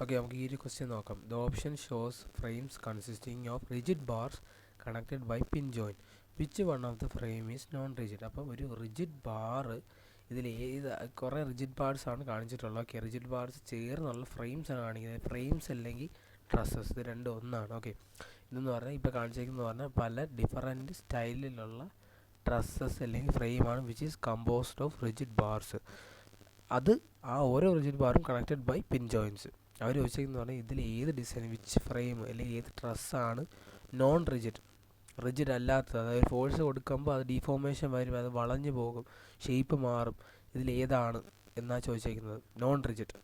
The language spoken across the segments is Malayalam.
ഓക്കെ, നമുക്ക് ഈ ഒരു ക്വസ്റ്റ്യൻ നോക്കാം. The option shows frames consisting of rigid bars connected by pin join. Which one of the frame is non rigid? അപ്പം ഒരു റിജിഡ് ബാർ ഇതിൽ കുറേ റിജിഡ് ബാർസ് ആണ് കാണിച്ചിട്ടുള്ളത്. ഓക്കെ, റിജിഡ് ബാർസ് ചേർന്നുള്ള ഫ്രെയിംസ് ആണ് കാണിക്കുന്നത്. ഫ്രെയിംസ് അല്ലെങ്കിൽ ട്രസ്സസ്, ഇത് രണ്ടും ഒന്നാണ്. ഓക്കെ, ഇതെന്ന് പറഞ്ഞാൽ ഇപ്പോൾ കാണിച്ചേക്കുന്നത് പറഞ്ഞാൽ പല ഡിഫറൻറ്റ് സ്റ്റൈലിലുള്ള ട്രസ്സസ് അല്ലെങ്കിൽ ഫ്രെയിമാണ് which is composed of rigid bars. അത് ആ ഓരോ റിജിഡ് ബാറും കണക്റ്റഡ് ബൈ പിൻ ജോയിൻസ്. അവർ ചോദിച്ചതെന്ന് പറഞ്ഞാൽ ഇതിൽ ഏത് ഡിസൈൻ, വിച്ച് ഫ്രെയിം അല്ലെങ്കിൽ ഏത് ട്രസ്സാണ് നോൺ റിജിഡ്, റിജിഡ് അല്ലാത്തത്. അതായത് ഫോഴ്സ് കൊടുക്കുമ്പോൾ അത് ഡീഫോർമേഷൻ വരും, അത് വളഞ്ഞു പോകും, ഷേപ്പ് മാറും. ഇതിൽ ഏതാണ് എന്നാണ് ചോദിച്ചേക്കുന്നത്, നോൺ റിജിഡ്.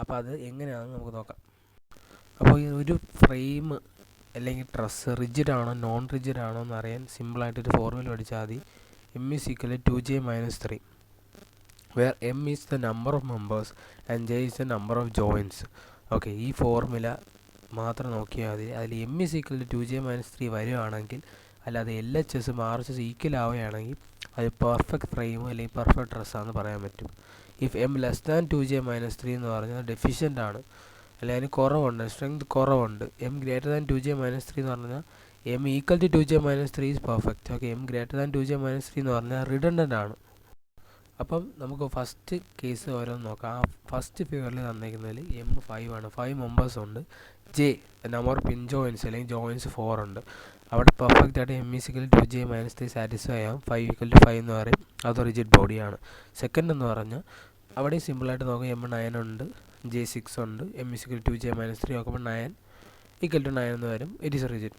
അപ്പോൾ അത് എങ്ങനെയാണെന്ന് നമുക്ക് നോക്കാം. അപ്പോൾ ഈ ഒരു ഫ്രെയിം അല്ലെങ്കിൽ ട്രസ് റിജിഡ് ആണോ നോൺ റിജിഡ് ആണോ എന്ന് അറിയാൻ സിമ്പിളായിട്ടൊരു ഫോർമുല പഠിച്ചാൽ മതി. M is equal to 2j minus 3, where M is the number of members and J is the number of joints. Okay, ഈ ഫോർമുല മാത്രം നോക്കിയാൽ മതി. അതിൽ M is equal to 2j minus 3 വരുവാണെങ്കിൽ, അല്ലാതെ LHS RHS ഈക്വൽ ആവുകയാണെങ്കിൽ അത് പെർഫെക്റ്റ് ഫ്രെയിം അല്ലെങ്കിൽ പെർഫെക്റ്റ് ഡ്രസ്സാണെന്ന് പറയാൻ പറ്റും. If M less than 2j minus 3 എന്ന് പറഞ്ഞാൽ ഡെഫിഷ്യൻ്റ് ആണ്, അല്ലെങ്കിൽ അതിന് കുറവുണ്ട്, സ്ട്രെങ്ത് കുറവുണ്ട്. M greater than 2j minus 3 എന്ന് പറഞ്ഞാൽ M equal to 2j minus 3 is perfect. Okay, M greater than 2j minus 3 എന്ന് പറഞ്ഞാൽ റിഡണ്ടൻ്റ് ആണ്. അപ്പം നമുക്ക് ഫസ്റ്റ് കേസ് ഓരോന്ന് നോക്കാം. ആ ഫസ്റ്റ് ഫിഗറിൽ തന്നിരിക്കുന്നതിൽ M 5 ആണ്, 5 മെമ്പേഴ്സ് ഉണ്ട്. J നമ്പർ പിൻ ജോയിൻസ് അല്ലെങ്കിൽ ജോയിൻസ് 4 ഉണ്ട്. അവിടെ പെർഫെക്റ്റ് ആയിട്ട് M is equal to 2j minus 3 satisfy ആകും. 5 equal to 5 എന്ന് പറയും, അത് റിജിഡ് ബോഡിയാണ്. സെക്കൻഡ് എന്ന് പറഞ്ഞാൽ അവിടെ സിമ്പിളായിട്ട് നോക്കാം. M 9 ഉണ്ട്, J 6 ഉണ്ട്. M is equal to 2j minus 3 നോക്കുമ്പോൾ 9 equal to 9 എന്ന് വരും, it is rigid.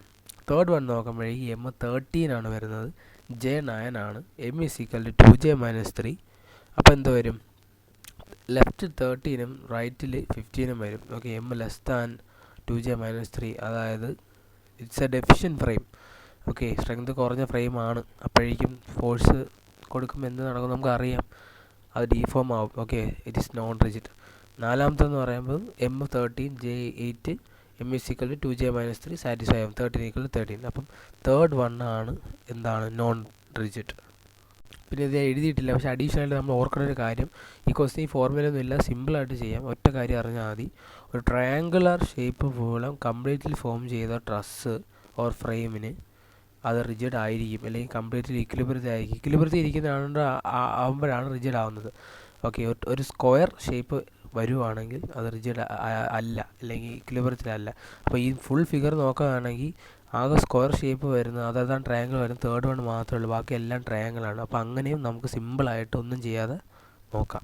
Third one നോക്കുമ്പോഴേക്ക് M 13 ആണ് വരുന്നത്, J 9 ആണ്. M is equal to 2j minus 3. അപ്പോൾ എന്ത് വരും, ലെഫ്റ്റ് 13ഉം റൈറ്റിൽ 15ഉം വരും. Okay, M less than 2j minus 3, അതായത് it's A deficient frame. Okay, strength കുറഞ്ഞ ഫ്രെയിമാണ്. അപ്പോഴേക്കും ഫോഴ്സ് കൊടുക്കുമ്പോൾ എന്ത് നടക്കും നമുക്കറിയാം, അത് ഡീഫോം ആവും. Okay, it is non rigid. നാലാമത്തെന്ന് പറയുമ്പോൾ M 13, J 8, M is equal to 2j minus 3 satisfy ആവും, 13 equal to 13. അപ്പം തേർഡ് വൺ ആണ് എന്താണ് നോൺ റിജിഡ്. പിന്നെ ഇത് എഴുതിയിട്ടില്ല, പക്ഷേ അഡീഷണലായിട്ട് നമ്മൾ ഓർക്കേണ്ട ഒരു കാര്യം, ഈ ക്വസ്റ്റ്യൻ ഈ ഫോർമുലയൊന്നും ഇല്ല, സിമ്പിളായിട്ട് ചെയ്യാം. ഒറ്റ കാര്യം അറിഞ്ഞാൽ മതി, ഒരു ട്രയാങ്കുലർ ഷേപ്പ് മൂലം കംപ്ലീറ്റ്ലി ഫോം ചെയ്ത ട്രസ് ഓർ ഫ്രെയിമിന് അത് റിജിഡ് ആയിരിക്കും, അല്ലെങ്കിൽ കംപ്ലീറ്റ്ലി ഇക്വിലിബ്രിയത്തിൽ ആയിരിക്കും. ഇക്വിലിബ്രിയത്തിൽ ഇരിക്കുന്നതാണ് ആകുമ്പോഴാണ് റിജിഡ് ആവുന്നത്. ഓക്കെ, ഒരു സ്ക്വയർ ഷേപ്പ് വരുവാണെങ്കിൽ അത് റിജിഡ് അല്ല, അല്ലെങ്കിൽ ഇക്വിലിബ്രിയത്തിലല്ല. അപ്പോൾ ഈ ഫുൾ ഫിഗർ നോക്കുകയാണെങ്കിൽ ആകെ സ്ക്വയർ ഷേപ്പ് വരുന്നത്, അതാണ് ട്രയാങ്കിൾ വരുന്നത്, തേർഡ് വൺ മാത്രമേ ഉള്ളൂ, ബാക്കി എല്ലാം ട്രയാങ്കിളാണ്. അപ്പോൾ അങ്ങനെയും നമുക്ക് സിമ്പിളായിട്ട് ഒന്നും ചെയ്യാതെ നോക്കാം.